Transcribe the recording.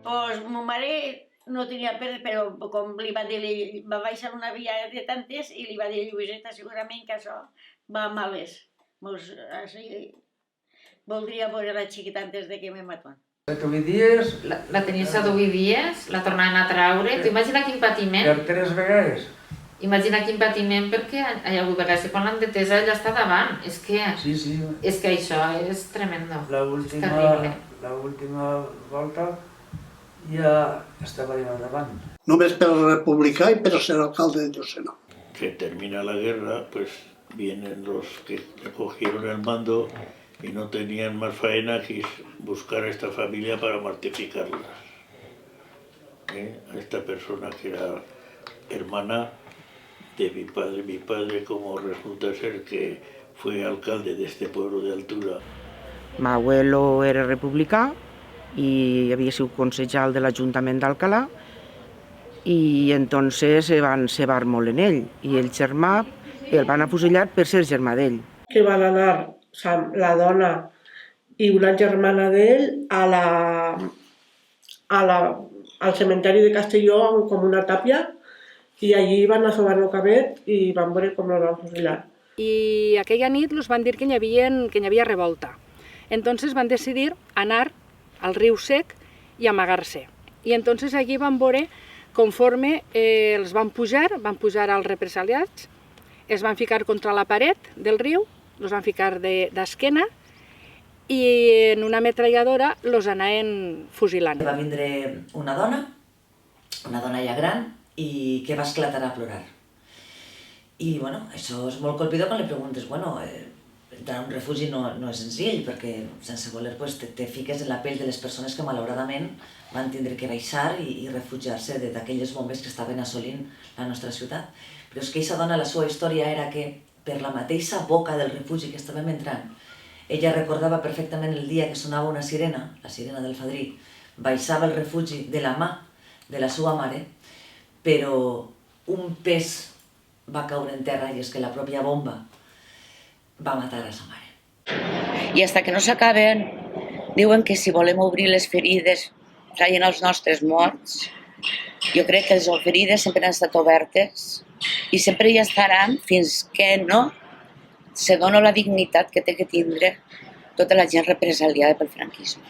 Pues ma mare no tenia perdre, però com li va dir, va baixar una via de tantes i li va dir Lluïseta, segurament que això va a males. Pues, així, voldria veure la xiquita antes de que me maten. La tenies a 2 dies, la tornaven a traure. Tu imagina quin patiment. Per 3 vegades. Imagina quin patiment, perquè hi ha hagut vegades que quan l'han detesa ella està davant. És que això és tremendo. L'última volta ja estava allà davant. Només per republicà i per ser alcalde de Llucena. Que termina la guerra, pues vienen los que cogieron el mando y no tenían más faena que buscar a esta familia para mortificarlas. A esta persona que era hermana de mi padre como resulta ser que fue alcalde de este pueblo de Altura. Mi abuelo era republicà i havia sigut concejal de l'Ajuntament d'Alcalà i entonces se van cebar molt en ell i el germà el van afusellar per ser germà d'ell. Que van anar la dona i una germana d'ell al cementeri de Castelló com una tàpia i allí van assobar el cabet i van veure com el van fusillar. I aquella nit els van dir que hi havia revolta. Entonces van decidir anar al riu Sec i amagar-se. I entonces allí van veure conforme els van pujar als represaliats, es van ficar contra la paret del riu, els van ficar d'esquena i en una ametralladora els anaven fusilant. Va vindre una dona ja gran, i que va esclatar a plorar. I bueno, això és molt colpidor quan li preguntes, entrar a un refugi no és senzill, perquè sense voler te fiques en la pell de les persones que malauradament van tindre que baixar i refugiar-se d'aquelles bombes que estaven assolint la nostra ciutat. Però és que aquesta dona, la seva història era que per la mateixa boca del refugi que estàvem entrant, ella recordava perfectament el dia que sonava una sirena, la sirena del Fadrí, baixava el refugi de la mà de la seva mare, però un pes va caure en terra i és que la pròpia bomba va matar a sa mare. I fins que no s'acaben, diuen que si volem obrir les ferides traient els nostres morts, jo crec que les ferides sempre han estat obertes i sempre hi estaran fins que no se dona la dignitat que té que tindre tota la gent represaliada pel franquisme.